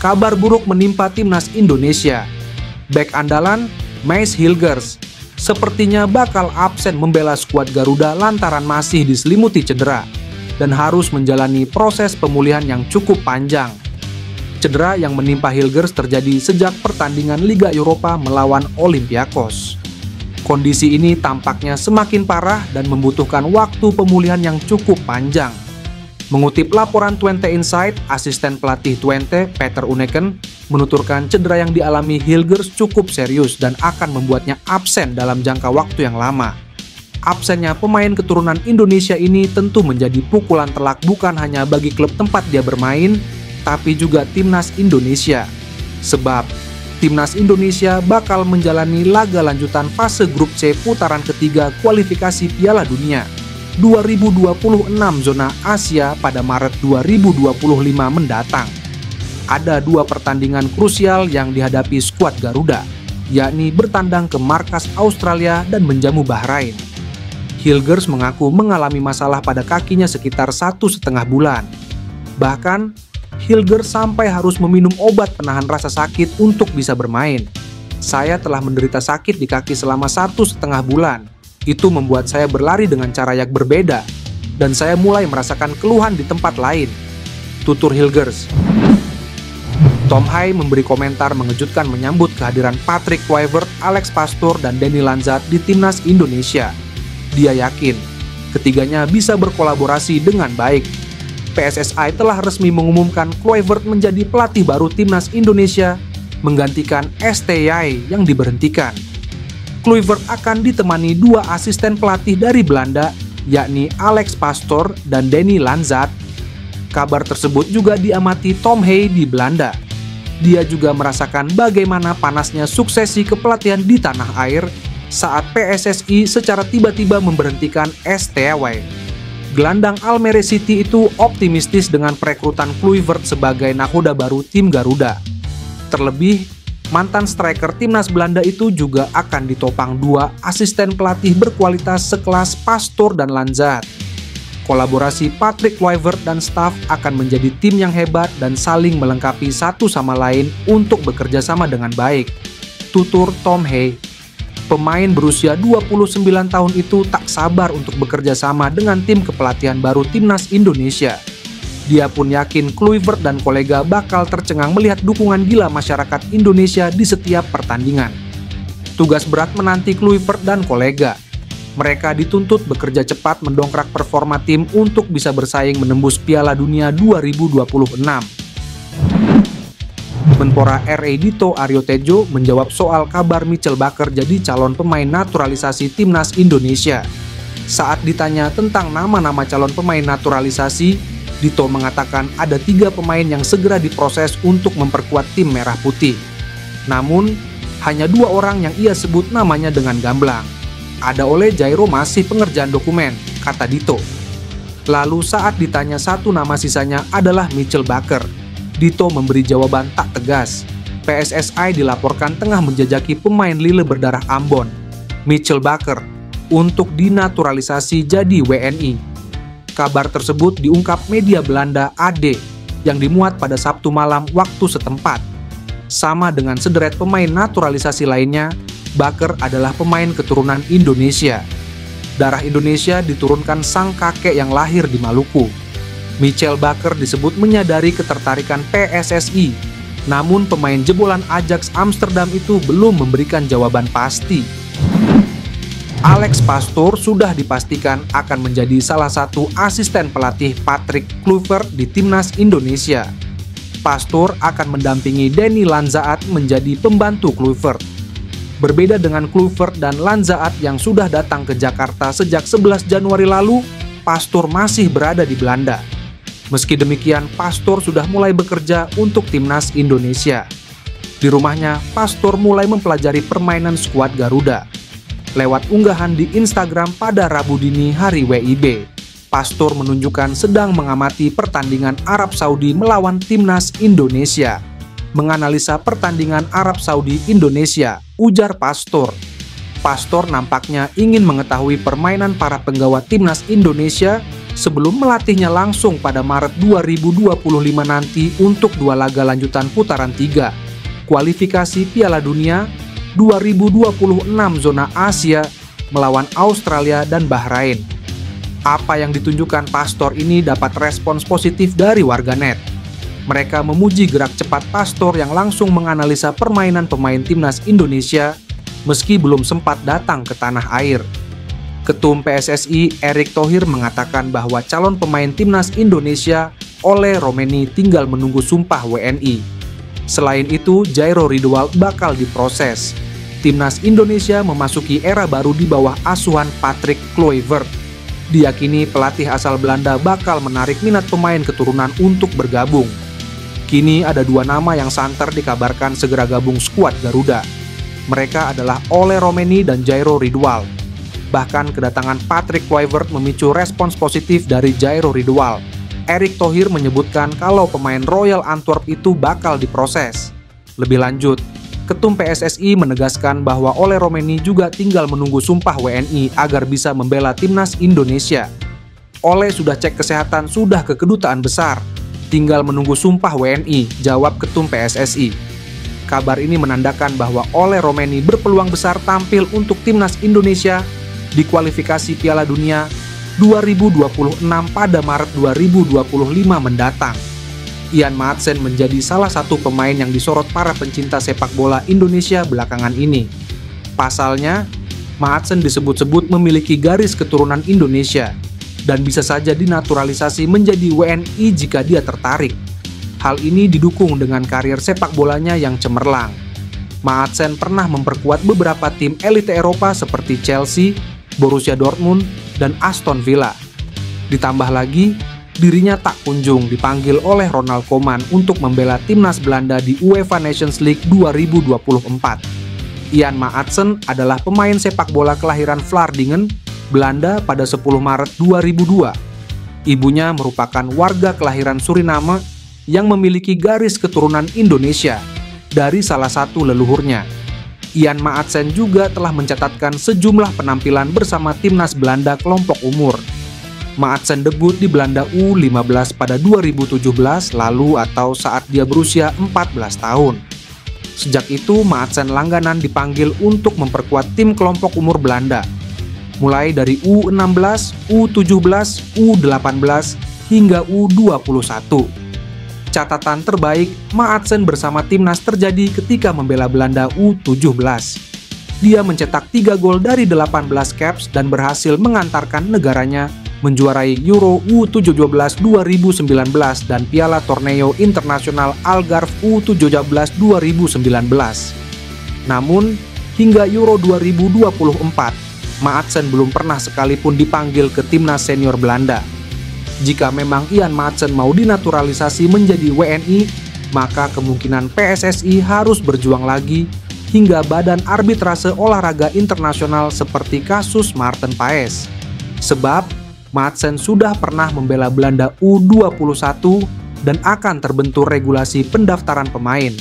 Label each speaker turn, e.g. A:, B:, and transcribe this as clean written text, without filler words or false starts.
A: kabar buruk menimpa timnas Indonesia. Bek andalan, Maes Hilgers, sepertinya bakal absen membela skuad Garuda lantaran masih diselimuti cedera dan harus menjalani proses pemulihan yang cukup panjang. Cedera yang menimpa Hilgers terjadi sejak pertandingan Liga Eropa melawan Olympiakos. Kondisi ini tampaknya semakin parah dan membutuhkan waktu pemulihan yang cukup panjang. Mengutip laporan Twente Insight, asisten pelatih Twente, Peter Uneken, menuturkan cedera yang dialami Hilgers cukup serius dan akan membuatnya absen dalam jangka waktu yang lama. Absennya pemain keturunan Indonesia ini tentu menjadi pukulan telak bukan hanya bagi klub tempat dia bermain, tapi juga timnas Indonesia. Sebab timnas Indonesia bakal menjalani laga lanjutan fase grup C putaran ketiga kualifikasi Piala Dunia 2026 zona Asia pada Maret 2025 mendatang. Ada dua pertandingan krusial yang dihadapi skuad Garuda, yakni bertandang ke markas Australia dan menjamu Bahrain. Hilgers mengaku mengalami masalah pada kakinya sekitar 1,5 bulan. Bahkan, Hilgers sampai harus meminum obat penahan rasa sakit untuk bisa bermain. Saya telah menderita sakit di kaki selama 1,5 bulan. Itu membuat saya berlari dengan cara yang berbeda, dan saya mulai merasakan keluhan di tempat lain, tutur Hilgers. Tom Hai memberi komentar mengejutkan menyambut kehadiran Patrick Kluivert, Alex Pastoor, dan Deni Lanzat di timnas Indonesia. Dia yakin ketiganya bisa berkolaborasi dengan baik. PSSI telah resmi mengumumkan Kluivert menjadi pelatih baru timnas Indonesia, menggantikan STY yang diberhentikan. Kluivert akan ditemani dua asisten pelatih dari Belanda, yakni Alex Pastoor dan Deni Lanzat. Kabar tersebut juga diamati Tom Hai di Belanda. Dia juga merasakan bagaimana panasnya suksesi kepelatihan di tanah air saat PSSI secara tiba-tiba memberhentikan STY. Gelandang Almere City itu optimistis dengan perekrutan Kluivert sebagai nakoda baru tim Garuda. Terlebih, mantan striker timnas Belanda itu juga akan ditopang dua asisten pelatih berkualitas sekelas Pastoor dan Lanzat. Kolaborasi Patrick Kluivert dan staf akan menjadi tim yang hebat dan saling melengkapi satu sama lain untuk bekerja sama dengan baik, tutur Tom Hai. Pemain berusia 29 tahun itu tak sabar untuk bekerja sama dengan tim kepelatihan baru timnas Indonesia. Dia pun yakin Kluivert dan kolega bakal tercengang melihat dukungan gila masyarakat Indonesia di setiap pertandingan. Tugas berat menanti Kluivert dan kolega. Mereka dituntut bekerja cepat mendongkrak performa tim untuk bisa bersaing menembus Piala Dunia 2026. Menpora RI Dito Aryo Tejo menjawab soal kabar Mitchell Bakker jadi calon pemain naturalisasi timnas Indonesia. Saat ditanya tentang nama-nama calon pemain naturalisasi, Dito mengatakan ada 3 pemain yang segera diproses untuk memperkuat tim merah putih. Namun, hanya 2 orang yang ia sebut namanya dengan gamblang. Ada oleh Jairo masih pengerjaan dokumen, kata Dito. Lalu saat ditanya satu nama sisanya adalah Mitchell Bakker, Dito memberi jawaban tak tegas. PSSI dilaporkan tengah menjajaki pemain Lille berdarah Ambon, Mitchell Bakker, untuk dinaturalisasi jadi WNI. Kabar tersebut diungkap media Belanda AD yang dimuat pada Sabtu malam waktu setempat. Sama dengan sederet pemain naturalisasi lainnya, Bakker adalah pemain keturunan Indonesia. Darah Indonesia diturunkan sang kakek yang lahir di Maluku. Mitchell Bakker disebut menyadari ketertarikan PSSI, namun pemain jebolan Ajax Amsterdam itu belum memberikan jawaban pasti. Alex Pastoor sudah dipastikan akan menjadi salah satu asisten pelatih Patrick Kluivert di timnas Indonesia. Pastoor akan mendampingi Deni Lanzat menjadi pembantu Kluivert. Berbeda dengan Kluivert dan Lanzat yang sudah datang ke Jakarta sejak 11 Januari lalu, Pastoor masih berada di Belanda. Meski demikian, Pastoor sudah mulai bekerja untuk timnas Indonesia. Di rumahnya, Pastoor mulai mempelajari permainan skuad Garuda. Lewat unggahan di Instagram pada Rabu dini hari WIB, Pastoor menunjukkan sedang mengamati pertandingan Arab Saudi melawan timnas Indonesia. Menganalisa pertandingan Arab Saudi Indonesia, ujar Pastoor. Pastoor nampaknya ingin mengetahui permainan para penggawa timnas Indonesia sebelum melatihnya langsung pada Maret 2025 nanti untuk 2 laga lanjutan putaran 3, kualifikasi Piala Dunia 2026 zona Asia melawan Australia dan Bahrain. Apa yang ditunjukkan Pastor ini dapat respons positif dari warganet. Mereka memuji gerak cepat Pastor yang langsung menganalisa permainan pemain timnas Indonesia meski belum sempat datang ke tanah air. Ketum PSSI Erick Thohir mengatakan bahwa calon pemain timnas Indonesia Ole Romeni tinggal menunggu sumpah WNI. Selain itu, Jairo Ridwald bakal diproses. Timnas Indonesia memasuki era baru di bawah asuhan Patrick Kluivert. Diyakini pelatih asal Belanda bakal menarik minat pemain keturunan untuk bergabung. Kini ada 2 nama yang santer dikabarkan segera gabung skuad Garuda. Mereka adalah Ole Romeni dan Jairo Ridwald. Bahkan kedatangan Patrick Kluivert memicu respons positif dari Jairo Ridwald. Erick Thohir menyebutkan kalau pemain Royal Antwerp itu bakal diproses. Lebih lanjut, Ketum PSSI menegaskan bahwa Ole Romeni juga tinggal menunggu sumpah WNI agar bisa membela timnas Indonesia. Ole sudah cek kesehatan sudah ke kedutaan besar, tinggal menunggu sumpah WNI, jawab Ketum PSSI. Kabar ini menandakan bahwa Ole Romeni berpeluang besar tampil untuk timnas Indonesia di kualifikasi Piala Dunia 2026 pada Maret 2025 mendatang. Ian Maatsen menjadi salah satu pemain yang disorot para pencinta sepak bola Indonesia belakangan ini. Pasalnya, Maatsen disebut-sebut memiliki garis keturunan Indonesia dan bisa saja dinaturalisasi menjadi WNI jika dia tertarik. Hal ini didukung dengan karir sepak bolanya yang cemerlang. Maatsen pernah memperkuat beberapa tim elite Eropa seperti Chelsea, Borussia Dortmund, dan Aston Villa. Ditambah lagi, dirinya tak kunjung dipanggil oleh Ronald Koeman untuk membela timnas Belanda di UEFA Nations League 2024. Ian Maatsen adalah pemain sepak bola kelahiran Vlaardingen, Belanda pada 10 Maret 2002. Ibunya merupakan warga kelahiran Suriname yang memiliki garis keturunan Indonesia dari salah satu leluhurnya. Ian Maatsen juga telah mencatatkan sejumlah penampilan bersama timnas Belanda kelompok umur. Maatsen debut di Belanda U15 pada 2017 lalu atau saat dia berusia 14 tahun. Sejak itu, Maatsen langganan dipanggil untuk memperkuat tim kelompok umur Belanda, mulai dari U16, U17, U18, hingga U21. Catatan terbaik Maatsen bersama timnas terjadi ketika membela Belanda U17. Dia mencetak 3 gol dari 18 caps dan berhasil mengantarkan negaranya menjuarai Euro U17 2019 dan Piala Torneo Internasional Algarve U17 2019. Namun, hingga Euro 2024, Maatsen belum pernah sekalipun dipanggil ke timnas senior Belanda. Jika memang Ian Maatsen mau dinaturalisasi menjadi WNI, maka kemungkinan PSSI harus berjuang lagi hingga Badan Arbitrase Olahraga Internasional seperti kasus Maarten Paes. Sebab Maatsen sudah pernah membela Belanda U21 dan akan terbentur regulasi pendaftaran pemain.